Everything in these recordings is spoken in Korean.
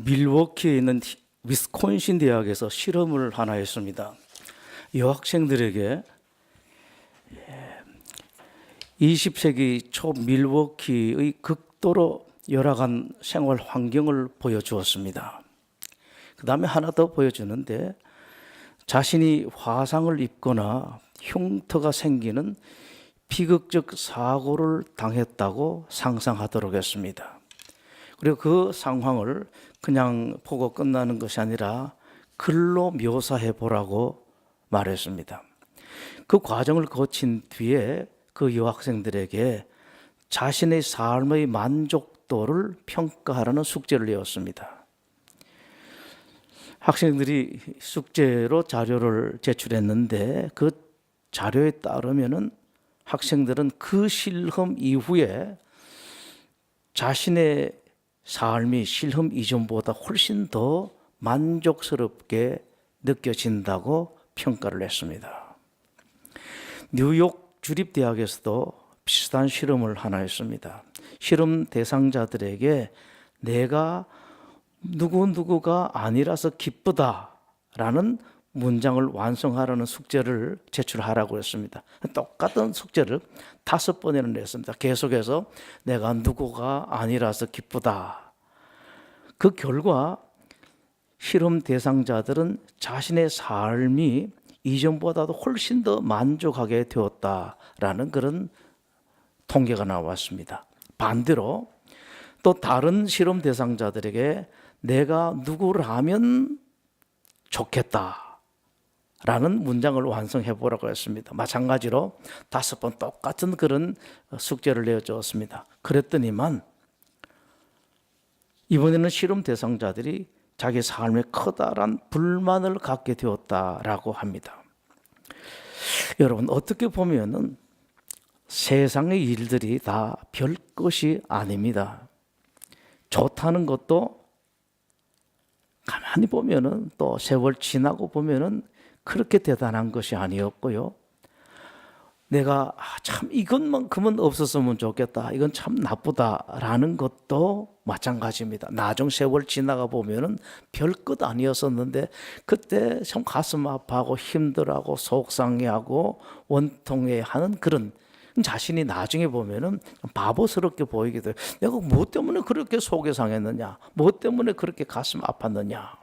밀워키에 있는 위스콘신 대학에서 실험을 하나 했습니다. 여학생들에게 20세기 초 밀워키의 극도로 열악한 생활 환경을 보여주었습니다. 그 다음에 하나 더 보여주는데, 자신이 화상을 입거나 흉터가 생기는 비극적 사고를 당했다고 상상하도록 했습니다. 그리고 그 상황을 그냥 보고 끝나는 것이 아니라 글로 묘사해 보라고 말했습니다. 그 과정을 거친 뒤에 그 여학생들에게 자신의 삶의 만족도를 평가하라는 숙제를 내었습니다. 학생들이 숙제로 자료를 제출했는데, 그 자료에 따르면은 학생들은 그 실험 이후에 자신의 삶이 실험 이전보다 훨씬 더 만족스럽게 느껴진다고 평가를 했습니다. 뉴욕 주립대학에서도 비슷한 실험을 하나 했습니다. 실험 대상자들에게 내가 누구누구가 아니라서 기쁘다라는 문장을 완성하라는 숙제를 제출하라고 했습니다. 똑같은 숙제를 5번이나 냈습니다. 계속해서 내가 누구가 아니라서 기쁘다. 그 결과 실험 대상자들은 자신의 삶이 이전보다도 훨씬 더 만족하게 되었다라는 그런 통계가 나왔습니다. 반대로 또 다른 실험 대상자들에게 내가 누구라면 좋겠다 라는 문장을 완성해 보라고 했습니다. 마찬가지로 5번 똑같은 그런 숙제를 내어주었습니다. 그랬더니만 이번에는 실험 대상자들이 자기 삶에 커다란 불만을 갖게 되었다라고 합니다. 여러분, 어떻게 보면은 세상의 일들이 다 별것이 아닙니다. 좋다는 것도 가만히 보면은, 또 세월 지나고 보면은 그렇게 대단한 것이 아니었고요. 내가 참 이것만큼은 없었으면 좋겠다, 이건 참 나쁘다라는 것도 마찬가지입니다. 나중 세월 지나가 보면은 별것 아니었었는데 그때 참 가슴 아파하고 힘들어하고 속상해하고 원통해하는 그런 자신이 나중에 보면은 바보스럽게 보이게 돼요. 내가 뭐 때문에 그렇게 속이 상했느냐, 뭐 때문에 그렇게 가슴 아팠느냐.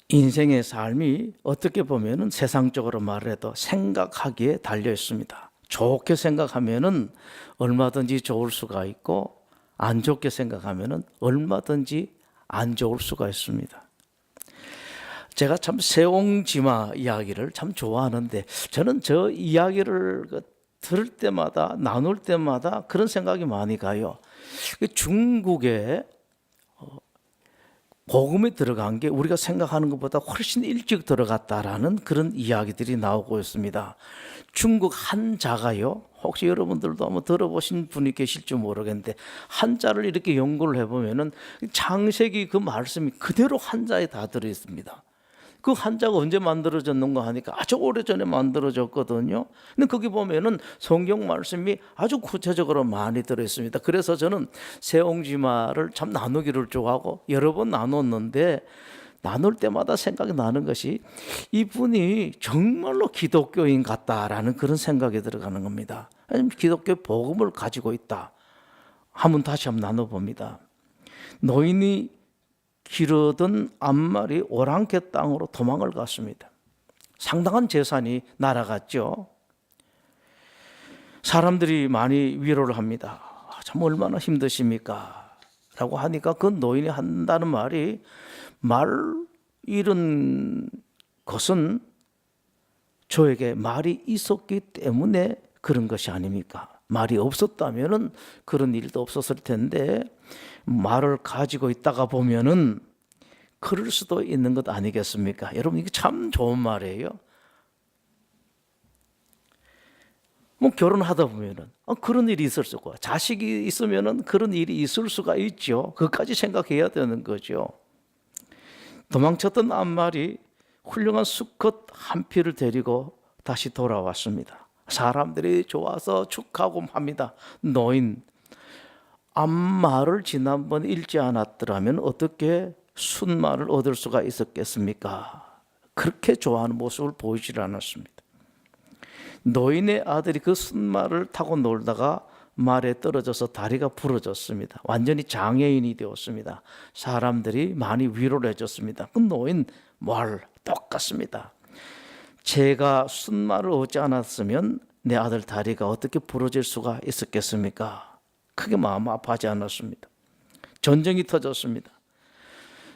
인생의 삶이 어떻게 보면은 세상적으로 말해도 생각하기에 달려 있습니다. 좋게 생각하면은 얼마든지 좋을 수가 있고, 안 좋게 생각하면은 얼마든지 안 좋을 수가 있습니다. 제가 참 세옹지마 이야기를 참 좋아하는데, 저는 저 이야기를 들을 때마다, 나눌 때마다 그런 생각이 많이 가요. 중국에 복음에 들어간 게 우리가 생각하는 것보다 훨씬 일찍 들어갔다라는 그런 이야기들이 나오고 있습니다. 중국 한자가요, 혹시 여러분들도 한번 들어보신 분이 계실지 모르겠는데, 한자를 이렇게 연구를 해보면은 창세기 그 말씀이 그대로 한자에 다 들어있습니다. 그 한자가 언제 만들어졌는가 하니까 아주 오래전에 만들어졌거든요. 근데 거기 보면은 성경 말씀이 아주 구체적으로 많이 들어있습니다. 그래서 저는 세옹지마를 참 나누기를 좋아하고 여러 번 나눴는데, 나눌 때마다 생각이 나는 것이 이분이 정말로 기독교인 같다라는 그런 생각이 들어가는 겁니다. 기독교 복음을 가지고 있다 하면 다시 한번 나눠봅니다. 노인이 기르던 암말이 오랑캐 땅으로 도망을 갔습니다. 상당한 재산이 날아갔죠. 사람들이 많이 위로를 합니다. 참 얼마나 힘드십니까? 라고 하니까 그 노인이 한다는 말이, 말 잃은 것은 저에게 말이 있었기 때문에 그런 것이 아닙니까? 말이 없었다면은 그런 일도 없었을 텐데, 말을 가지고 있다가 보면은 그럴 수도 있는 것 아니겠습니까? 여러분, 이게 참 좋은 말이에요. 뭐 결혼하다 보면은 그런 일이 있을 수 있고, 자식이 있으면은 그런 일이 있을 수가 있죠. 그것까지 생각해야 되는 거죠. 도망쳤던 암말이 훌륭한 수컷 한 피를 데리고 다시 돌아왔습니다. 사람들이 좋아서 축하하고 합니다. 노인, 앞말을 지난번 읽지 않았더라면 어떻게 순말을 얻을 수가 있었겠습니까? 그렇게 좋아하는 모습을 보이질 않았습니다. 노인의 아들이 그 순말을 타고 놀다가 말에 떨어져서 다리가 부러졌습니다. 완전히 장애인이 되었습니다. 사람들이 많이 위로를 해줬습니다. 그 노인 말 똑같습니다. 제가 순말을 얻지 않았으면 내 아들 다리가 어떻게 부러질 수가 있었겠습니까? 크게 마음 아파하지 않았습니다. 전쟁이 터졌습니다.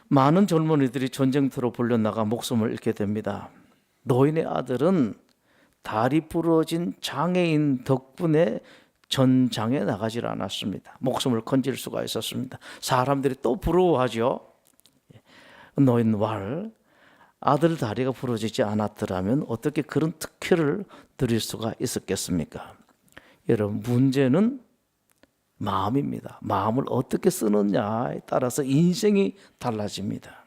많은 젊은이들이 전쟁터로 불려나가 목숨을 잃게 됩니다. 노인의 아들은 다리 부러진 장애인 덕분에 전장에 나가질 않았습니다. 목숨을 건질 수가 있었습니다. 사람들이 또 부러워하죠. 노인 왈, 아들 다리가 부러지지 않았더라면 어떻게 그런 특혜를 드릴 수가 있었겠습니까? 여러분, 문제는 마음입니다. 마음을 어떻게 쓰느냐에 따라서 인생이 달라집니다.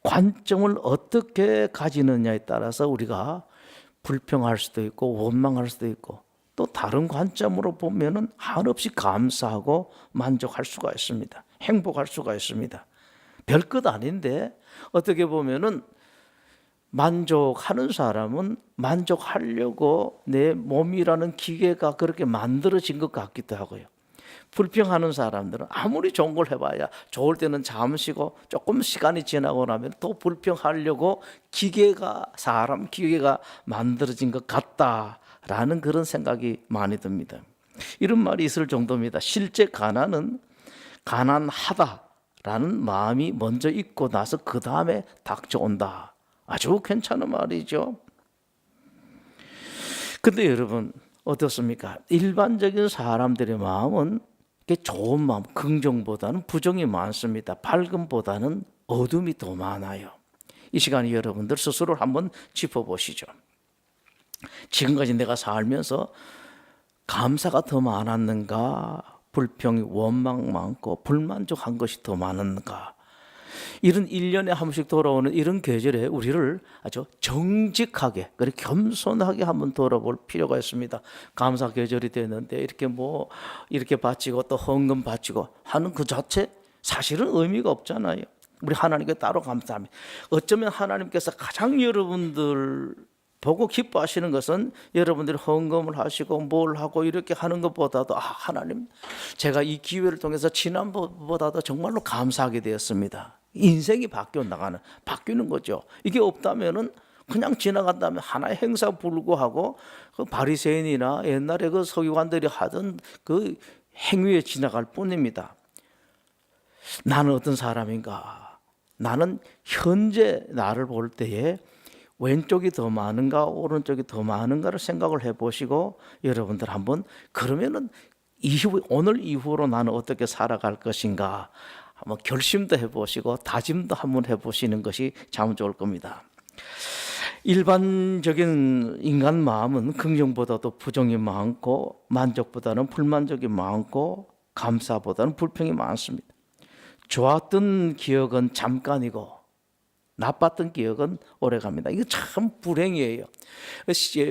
관점을 어떻게 가지느냐에 따라서 우리가 불평할 수도 있고 원망할 수도 있고 또 다른 관점으로 보면은 한없이 감사하고 만족할 수가 있습니다. 행복할 수가 있습니다. 별것 아닌데 어떻게 보면은 만족하는 사람은 만족하려고 내 몸이라는 기계가 그렇게 만들어진 것 같기도 하고요. 불평하는 사람들은 아무리 좋은 걸 해봐야 좋을 때는 잠시고 조금 시간이 지나고 나면 또 불평하려고 사람 기계가 만들어진 것 같다라는 그런 생각이 많이 듭니다. 이런 말이 있을 정도입니다. 실제 가난은 가난하다라는 마음이 먼저 있고 나서 그 다음에 닥쳐온다. 아주 괜찮은 말이죠. 근데 여러분 어떻습니까? 일반적인 사람들의 마음은 좋은 마음, 긍정보다는 부정이 많습니다. 밝음보다는 어둠이 더 많아요. 이 시간에 여러분들 스스로를 한번 짚어보시죠. 지금까지 내가 살면서 감사가 더 많았는가? 불평이 원망 많고 불만족한 것이 더 많은가? 이런 1년에 한 번씩 돌아오는 이런 계절에 우리를 아주 정직하게 그리고 겸손하게 한번 돌아볼 필요가 있습니다. 감사 계절이 되는데 이렇게 바치고 또 헌금 바치고 하는 그 자체 사실은 의미가 없잖아요. 우리 하나님께 따로 감사합니다. 어쩌면 하나님께서 가장 여러분들 보고 기뻐하시는 것은 여러분들이 헌금을 하시고 뭘 하고 이렇게 하는 것보다도 하나님 제가 이 기회를 통해서 지난번보다도 정말로 감사하게 되었습니다. 인생이 바뀌는 거죠. 이게 없다면은 그냥 지나간다면 하나의 행사 불구하고 그 바리새인이나 옛날에 그 서기관들이 하던 그 행위에 지나갈 뿐입니다. 나는 어떤 사람인가? 나는 현재 나를 볼 때에 왼쪽이 더 많은가 오른쪽이 더 많은가를 생각을 해보시고 여러분들 한번 그러면은 오늘 이후로 나는 어떻게 살아갈 것인가 한번 결심도 해보시고 다짐도 한번 해보시는 것이 참 좋을 겁니다. 일반적인 인간 마음은 긍정보다도 부정이 많고 만족보다는 불만족이 많고 감사보다는 불평이 많습니다. 좋았던 기억은 잠깐이고 나빴던 기억은 오래갑니다. 이거 참 불행이에요.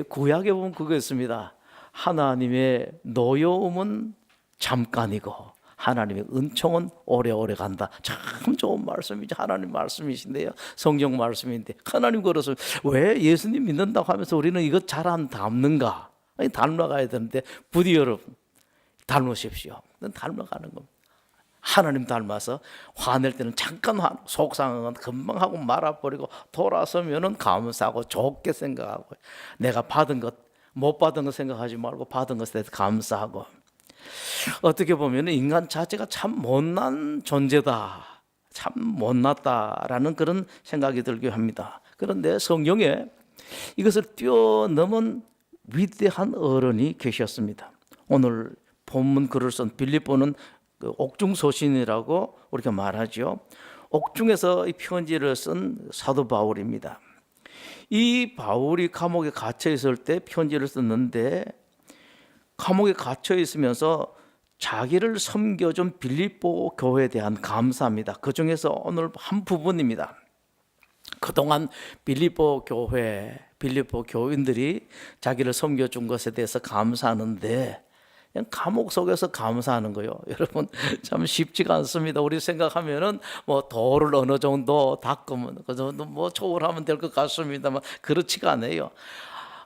구약에 보면 그거 있습니다. 하나님의 노여움은 잠깐이고 하나님의 은총은 오래오래 간다. 참 좋은 말씀이죠. 하나님 말씀이신데요. 성경 말씀인데 하나님 그러서 왜 예수님 믿는다고 하면서 우리는 이것 잘 안 닮는가? 아니, 닮아가야 되는데 부디 여러분 닮으십시오. 닮아가는 겁니다. 하나님 닮아서 화낼 때는 잠깐 속상한 금방 하고 말아버리고 돌아서면은 감사하고 좋게 생각하고 내가 받은 것 못 받은 것 생각하지 말고 받은 것에 대해서 감사하고 어떻게 보면 인간 자체가 참 못난 존재다 참 못났다라는 그런 생각이 들게 합니다. 그런데 성경에 이것을 뛰어넘은 위대한 어른이 계셨습니다. 오늘 본문 글을 쓴 빌립보는 옥중서신이라고 우리가 말하죠. 옥중에서 이 편지를 쓴 사도 바울입니다. 이 바울이 감옥에 갇혀 있을 때 편지를 썼는데 감옥에 갇혀 있으면서 자기를 섬겨준 빌립보 교회에 대한 감사합니다. 그 중에서 오늘 한 부분입니다. 그동안 빌립보 교인들이 자기를 섬겨준 것에 대해서 감사하는데 그냥 감옥 속에서 감사하는 거요. 여러분 참 쉽지가 않습니다. 우리 생각하면은 뭐 도를 어느 정도 닦으면 그 정도 뭐 초월하면 될 것 같습니다만 그렇지가 않아요.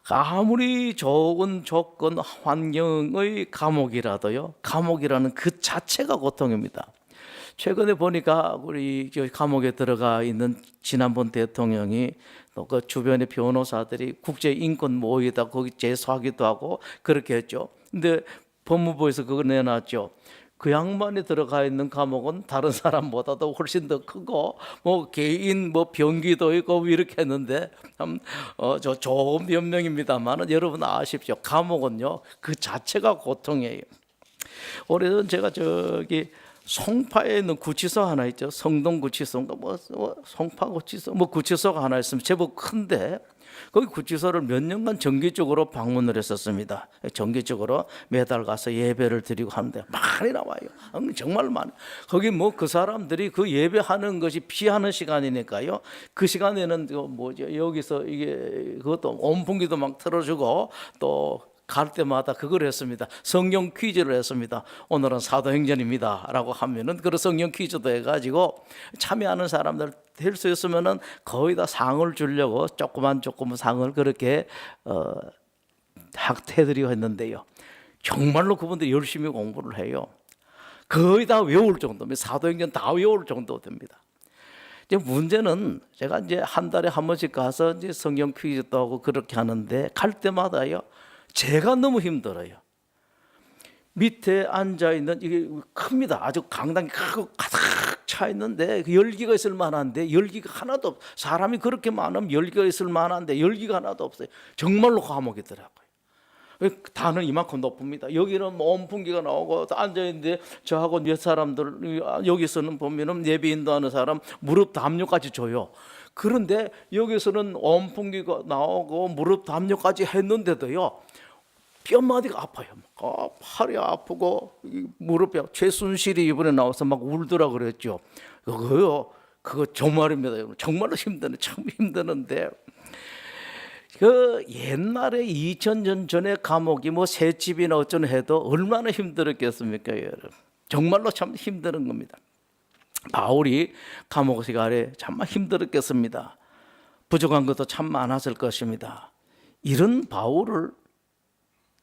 아무리 좋은 조건 환경의 감옥이라도요, 감옥이라는 그 자체가 고통입니다. 최근에 보니까 우리 감옥에 들어가 있는 지난번 대통령이 또 그 주변의 변호사들이 국제 인권 모의에다 거기 제소하기도 하고 그렇게 했죠. 근데 법무부에서 그거 내놨죠. 그 양반이 들어가 있는 감옥은 다른 사람보다도 훨씬 더 크고 뭐 개인 뭐 병기도 있고 이렇게 했는데 저 좋은 변명입니다만 여러분 아십시오. 감옥은요 그 자체가 고통이에요. 올해는 제가 저기 송파에 있는 구치소 하나 있죠. 성동 구치소인가 뭐 송파 구치소 뭐 구치소가 하나 있으면 제법 큰데 거기 구치소를 몇 년간 정기적으로 방문을 했었습니다. 정기적으로 매달 가서 예배를 드리고 하는데 많이 나와요. 정말 많아요. 거기 뭐 그 사람들이 그 예배하는 것이 피하는 시간이니까요. 그 시간에는 뭐죠? 여기서 이게 그것도 온풍기도 막 틀어주고 또 갈 때마다 그걸 했습니다. 성경 퀴즈를 했습니다. 오늘은 사도행전입니다 라고 하면은 그 성경 퀴즈도 해가지고 참여하는 사람들 될 수 있으면은 거의 다 상을 주려고 조그만 상을 그렇게 학태드리고 했는데요. 정말로 그분들이 열심히 공부를 해요. 거의 다 외울 정도면 사도행전 다 외울 정도 됩니다. 이제 문제는 제가 이제 한 달에 한 번씩 가서 이제 성경 퀴즈도 하고 그렇게 하는데 갈 때마다요. 제가 너무 힘들어요. 밑에 앉아 있는 이게 큽니다. 아주 강당이 크고 가득 차 있는데 열기가 있을 만한데 열기가 하나도 없. 사람이 그렇게 많으면 열기가 있을 만한데 열기가 하나도 없어요. 정말로 감옥이더라고요. 단은 이만큼 높습니다. 여기는 온풍기가 나오고 앉아 있는데 저하고 몇 사람들 여기서는 보면은 예배 인도하는 사람 무릎 담요까지 줘요. 그런데 여기서는 온풍기가 나오고 무릎 담요까지 했는데도요. 뼈마디가 아파요. 팔이 아프고 무릎이 최순실이 이번에 나와서 막 울더라 그랬죠. 그거 정말입니다. 정말로 힘드네. 참 힘드는데 그 옛날에 2000년 전에 감옥이 뭐 새집이나 어쩌나 해도 얼마나 힘들었겠습니까, 여러분. 정말로 참 힘든 겁니다. 바울이 감옥 생활에 정말 힘들었겠습니다. 부족한 것도 참 많았을 것입니다. 이런 바울을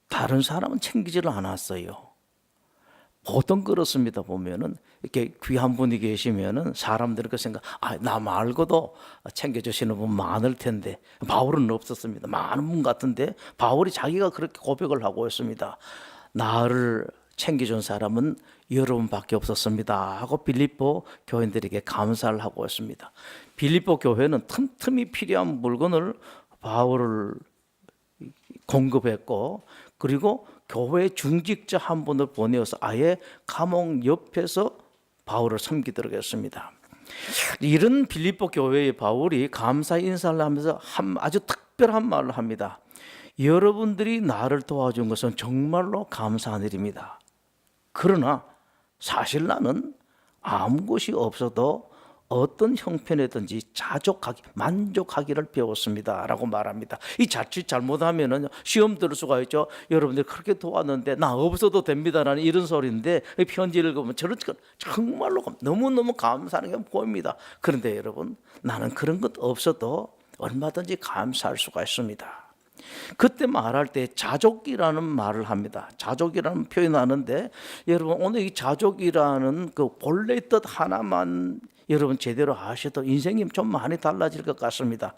다른 사람은 챙기지를 않았어요. 보통 그렇습니다. 보면은 이렇게 귀한 분이 계시면은 사람들이 그 생각, 나 말고도 챙겨주시는 분 많을 텐데 바울은 없었습니다. 많은 분 같은데 바울이 자기가 그렇게 고백을 하고 있습니다. 나를 챙겨준 사람은 여러분밖에 없었습니다 하고 빌립보 교인들에게 감사를 하고 있습니다. 빌립보 교회는 틈틈이 필요한 물건을 바울을 공급했고 그리고 교회 중직자 한 분을 보내어서 아예 감옥 옆에서 바울을 섬기도록 했습니다. 이런 빌립보 교회의 바울이 감사 인사를 하면서 아주 특별한 말을 합니다. 여러분들이 나를 도와준 것은 정말로 감사한 일입니다. 그러나 사실 나는 아무 것이 없어도 어떤 형편이든지 만족하기를 배웠습니다 라고 말합니다. 이 자칫 잘못하면 시험 들 수가 있죠. 여러분들 그렇게 도왔는데 나 없어도 됩니다라는 이런 소리인데 편지를 읽으면 저런 정말로 너무너무 감사하는 게 보입니다. 그런데 여러분 나는 그런 것 없어도 얼마든지 감사할 수가 있습니다. 그때 말할 때 자족이라는 말을 합니다. 자족이라는 표현을 하는데 여러분 오늘 이 자족이라는 그 본래의 뜻 하나만 여러분 제대로 하셔도 인생이 좀 많이 달라질 것 같습니다.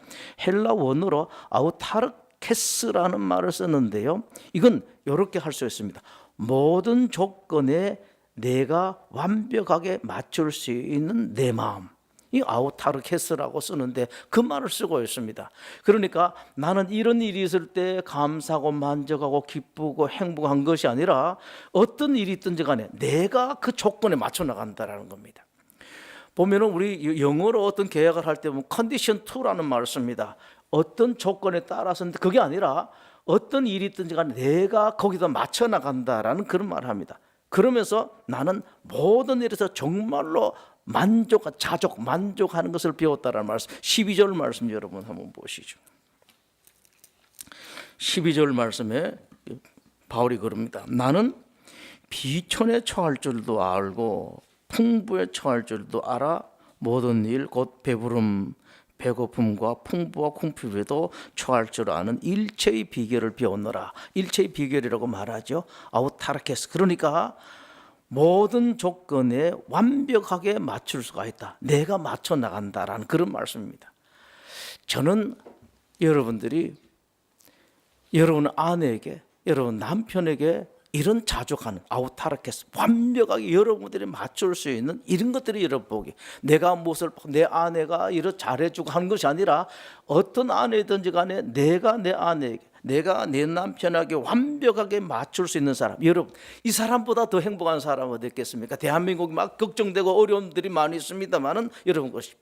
헬라 원어로 아우타르케스라는 말을 쓰는데요. 이건 이렇게 할 수 있습니다. 모든 조건에 내가 완벽하게 맞출 수 있는 내 마음. 이 아우타르케스라고 쓰는데 그 말을 쓰고 있습니다. 그러니까 나는 이런 일이 있을 때 감사하고 만족하고 기쁘고 행복한 것이 아니라 어떤 일이 있든지 간에 내가 그 조건에 맞춰 나간다는 겁니다. 보면은 우리 영어로 어떤 계약을 할 때 보면 컨디션 2라는 말을 씁니다. 어떤 조건에 따라서인데 그게 아니라 어떤 일이 있든지 간에 내가 거기다 맞춰 나간다라는 그런 말을 합니다. 그러면서 나는 모든 일에서 정말로 만족하는 것을 배웠다라는 말씀. 12절 말씀 여러분 한번 보시죠. 12절 말씀에 바울이 그럽니다. 나는 비천에 처할 줄도 알고 풍부에 처할 줄도 알아 모든 일 곧 배부름 배고픔과 풍부와 궁핍에도 처할 줄 아는 일체의 비결을 배웠노라. 일체의 비결이라고 말하죠. 아우타르케스. 그러니까 모든 조건에 완벽하게 맞출 수가 있다. 내가 맞춰 나간다라는 그런 말씀입니다. 저는 여러분들이 여러분 아내에게, 여러분 남편에게 이런 자족하는 아우타르케스, 완벽하게 여러분들이 맞출 수 있는 이런 것들이 여러분 보기, 내가 무엇을 내 아내가 이렇게 잘해주고 하는 것이 아니라 어떤 아내든지 간에 내가 내 아내에게, 내가 내 남편에게 완벽하게 맞출 수 있는 사람, 여러분 이 사람보다 더 행복한 사람 어디 있겠습니까? 대한민국이 막 걱정되고 어려움들이 많이 있습니다만은 여러분 보십시오.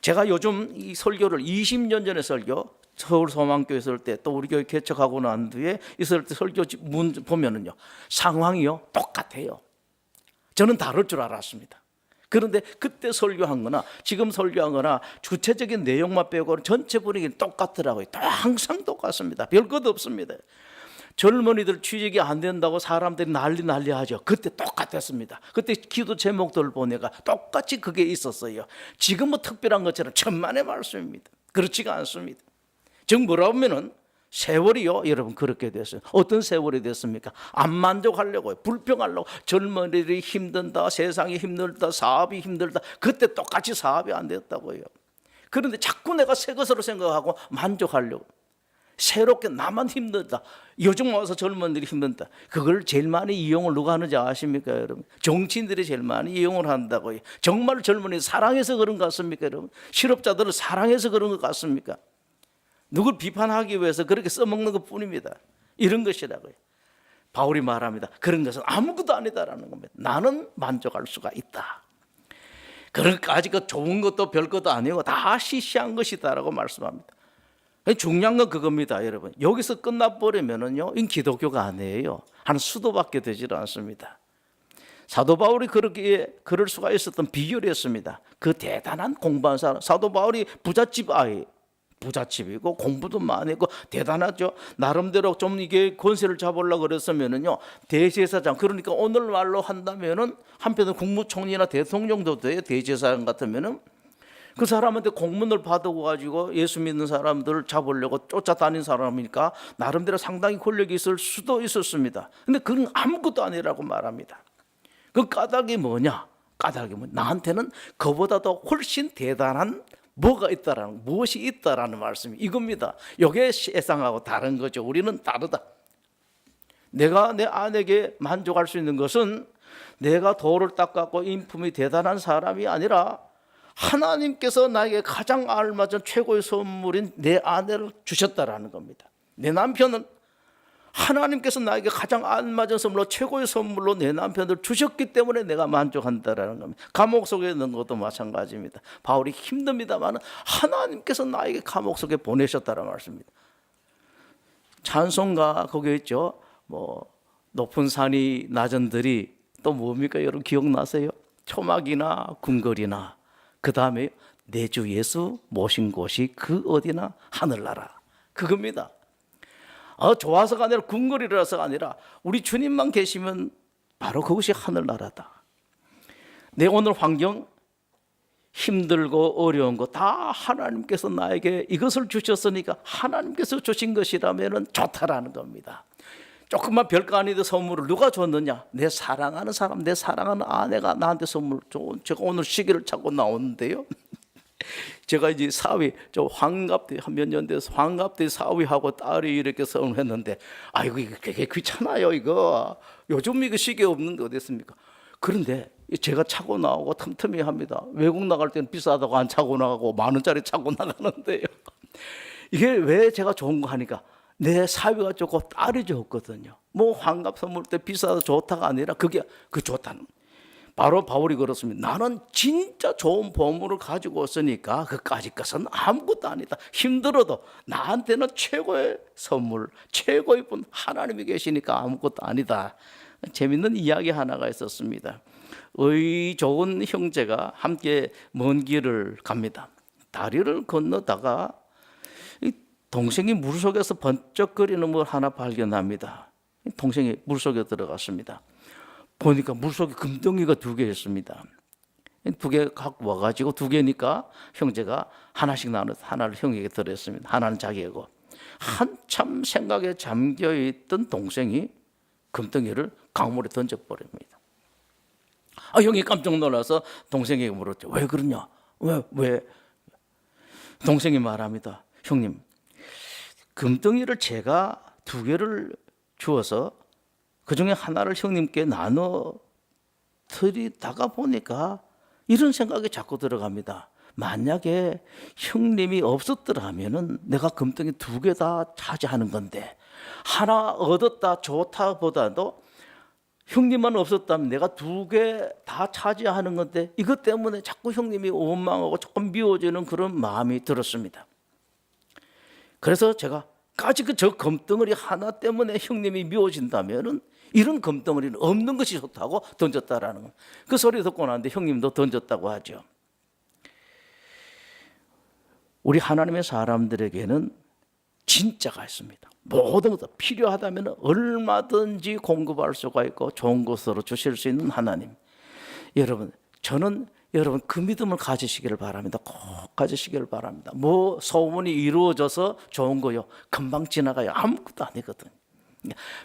제가 요즘 이 설교를 20년 전에 설교 서울 소망교회 있을 때 또 우리 교회 개척하고 난 뒤에 있을 때 설교 문 보면은요 상황이요 똑같아요. 저는 다를 줄 알았습니다. 그런데 그때 설교한 거나 지금 설교한 거나 구체적인 내용만 빼고는 전체 분위기는 똑같더라고요. 항상 똑같습니다. 별것 없습니다. 젊은이들 취직이 안 된다고 사람들이 난리 하죠. 그때 똑같았습니다. 그때 기도 제목들을 보니까 똑같이 그게 있었어요. 지금은 특별한 것처럼 천만의 말씀입니다. 그렇지가 않습니다. 즉 뭐라 하면은 세월이요 여러분 그렇게 됐어요. 어떤 세월이 됐습니까? 안 만족하려고요. 불평하려고. 젊은이들이 힘든다, 세상이 힘들다, 사업이 힘들다. 그때 똑같이 사업이 안 됐다고요. 그런데 자꾸 내가 새 것으로 생각하고 만족하려고. 새롭게 나만 힘들다. 요즘 와서 젊은이들이 힘든다. 그걸 제일 많이 이용을 누가 하는지 아십니까 여러분? 정치인들이 제일 많이 이용을 한다고요. 정말 젊은이 사랑해서 그런 것 같습니까 여러분? 실업자들을 사랑해서 그런 것 같습니까? 누굴 비판하기 위해서 그렇게 써먹는 것 뿐입니다. 이런 것이라고요. 바울이 말합니다. 그런 것은 아무것도 아니다라는 겁니다. 나는 만족할 수가 있다. 그러니까 그 좋은 것도 별 것도 아니고 다 시시한 것이다라고 말씀합니다. 중요한 건 그겁니다, 여러분. 여기서 끝나버리면은요, 이 기독교가 아니에요. 한 수도밖에 되질 않습니다. 사도 바울이 그렇게 그럴 수가 있었던 비결이었습니다. 그 대단한 공부한 사람. 사도 바울이 부잣집 아이. 부잣집이고 공부도 많이 했고 대단하죠. 나름대로 좀 이게 권세를 잡으려고 그랬으면은요 대제사장, 그러니까 오늘 말로 한다면은 한편은 국무총리나 대통령도 돼요. 대제사장 같으면은 그 사람한테 공문을 받아가지고 예수 믿는 사람들을 잡으려고 쫓아다닌 사람이니까 나름대로 상당히 권력이 있을 수도 있었습니다. 근데 그건 아무것도 아니라고 말합니다. 그 까닭이 뭐냐? 나한테는 그보다도 훨씬 대단한 뭐가 있다라는, 무엇이 있다라는 말씀이 이겁니다. 이게 세상하고 다른 거죠. 우리는 다르다. 내가 내 아내에게 만족할 수 있는 것은 내가 도를 닦았고 인품이 대단한 사람이 아니라 하나님께서 나에게 가장 알맞은 최고의 선물인 내 아내를 주셨다라는 겁니다. 내 남편은 하나님께서 나에게 가장 알맞은 선물로 최고의 선물로 내 남편을 주셨기 때문에 내가 만족한다라는 겁니다. 감옥 속에 있는 것도 마찬가지입니다. 바울이 힘듭니다만 하나님께서 나에게 감옥 속에 보내셨다는 말씀입니다. 찬송가 거기 있죠. 뭐 높은 산이 낮은 들이 또 뭡니까 여러분 기억나세요? 초막이나 궁궐이나 그 다음에 내 주 예수 모신 곳이 그 어디나 하늘나라, 그겁니다. 좋아서가 아니라 궁궐이라서가 아니라 우리 주님만 계시면 바로 그것이 하늘나라다. 내 오늘 환경 힘들고 어려운 거 다 하나님께서 나에게 이것을 주셨으니까 하나님께서 주신 것이라면 좋다라는 겁니다. 조금만 별거 아니던 선물을 누가 줬느냐? 내 사랑하는 사람, 내 사랑하는 아내가 나한테 선물 줘. 제가 오늘 시계를 찾고 나오는데요. 제가 이제 사위, 저 환갑 한 몇 년 돼서 환갑 때 사위하고 딸이 이렇게 선물했는데, 아이고 이거 되게 귀찮아요 이거. 요즘 이거 시계 없는 게 어디 있습니까? 그런데 제가 차고 나오고 틈틈이 합니다. 외국 나갈 때는 비싸다고 안 차고 나가고 10,000원짜리 차고 나가는데요. 이게 왜 제가 좋은 거 하니까 내 사위가 좋고 딸이 좋거든요. 뭐 환갑 선물 때 비싸다 좋다가 아니라 그게 그 좋다는. 바로 바울이 그렇습니다. 나는 진짜 좋은 보물을 가지고 왔으니까 그까짓 것은 아무것도 아니다. 힘들어도 나한테는 최고의 선물, 최고의 분 하나님이 계시니까 아무것도 아니다. 재밌는 이야기 하나가 있었습니다. 의 좋은 형제가 함께 먼 길을 갑니다. 다리를 건너다가 동생이 물속에서 번쩍거리는 뭘 하나 발견합니다. 동생이 물속에 들어갔습니다. 보니까 물속에 금덩이가 2개였습니다. 2개 갖고 와가지고 2개니까 형제가 하나씩 나눠서 하나를 형에게 드렸습니다. 하나는 자기고. 한참 생각에 잠겨있던 동생이 금덩이를 강물에 던져버립니다. 형이 깜짝 놀라서 동생에게 물었죠. 왜 그러냐? 왜? 동생이 말합니다. 형님, 금덩이를 제가 2개를 주어서 그중에 하나를 형님께 나눠 드리다가 보니까 이런 생각이 자꾸 들어갑니다. 만약에 형님이 없었더라면은 내가 금덩이 2개 다 차지하는 건데, 하나 얻었다 좋다 보다도 형님만 없었다면 내가 2개 다 차지하는 건데, 이것 때문에 자꾸 형님이 원망하고 조금 미워지는 그런 마음이 들었습니다. 그래서 제가 까짓 저 금덩어리 하나 때문에 형님이 미워진다면은 이런 금덩어리는 없는 것이 좋다고 던졌다라는 거. 그 소리 듣고 나는데 형님도 던졌다고 하죠. 우리 하나님의 사람들에게는 진짜가 있습니다. 모든 것도 필요하다면 얼마든지 공급할 수가 있고 좋은 것으로 주실 수 있는 하나님. 여러분, 저는 여러분 그 믿음을 가지시기를 바랍니다. 꼭 가지시기를 바랍니다. 뭐 소문이 이루어져서 좋은 거요, 금방 지나가요. 아무것도 아니거든요.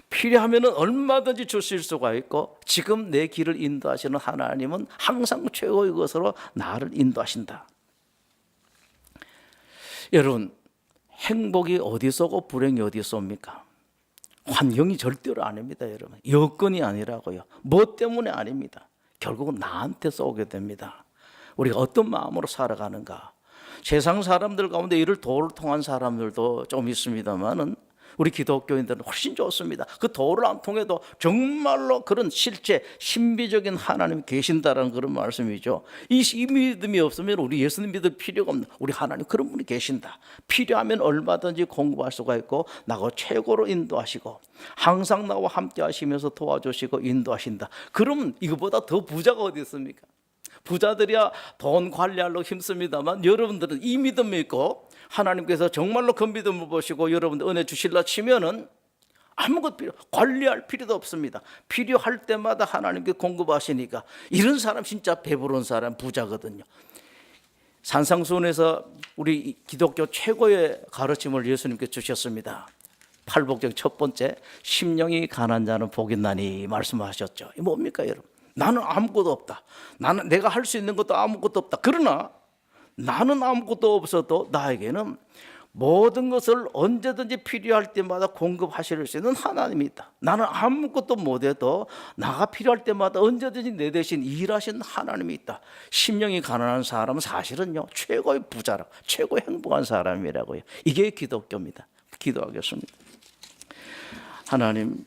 필요하면 얼마든지 주실 수가 있고, 지금 내 길을 인도하시는 하나님은 항상 최고의 것으로 나를 인도하신다. 여러분, 행복이 어디서 오고 불행이 어디서 옵니까? 환경이 절대로 아닙니다. 여러분, 여건이 아니라고요. 뭐 때문에 아닙니다. 결국은 나한테서 오게 됩니다. 우리가 어떤 마음으로 살아가는가. 세상 사람들 가운데 이를 도를 통한 사람들도 좀 있습니다만은 우리 기독교인들은 훨씬 좋습니다. 그 도를 안 통해도 정말로 그런 실제 신비적인 하나님이 계신다라는 그런 말씀이죠. 이 믿음이 없으면 우리 예수님 믿을 필요가 없는, 우리 하나님 그런 분이 계신다. 필요하면 얼마든지 공부할 수가 있고 나고 최고로 인도하시고 항상 나와 함께 하시면서 도와주시고 인도하신다. 그러면 이거보다 더 부자가 어디 있습니까? 부자들이야 돈 관리하려고 힘씁니다만, 여러분들은 이 믿음이 있고 하나님께서 정말로 그 믿음을 보시고 여러분들 은혜 주실라 치면은 아무것도 관리할 필요도 없습니다. 필요할 때마다 하나님께 공급하시니까 이런 사람 진짜 배부른 사람, 부자거든요. 산상수훈에서 우리 기독교 최고의 가르침을 예수님께 주셨습니다. 팔복적 첫 번째, 심령이 가난한 자는 복이 있나니 말씀하셨죠. 이 뭡니까 여러분? 나는 아무것도 없다. 나는 내가 할 수 있는 것도 아무것도 없다. 그러나 나는 아무것도 없어도 나에게는 모든 것을 언제든지 필요할 때마다 공급하실 수 있는 하나님이 있다. 나는 아무것도 못해도 나가 필요할 때마다 언제든지 내 대신 일하시는 하나님이 있다. 심령이 가난한 사람은 사실은요 최고의 부자라, 최고의 행복한 사람이라고요. 이게 기독교입니다. 기도하겠습니다. 하나님,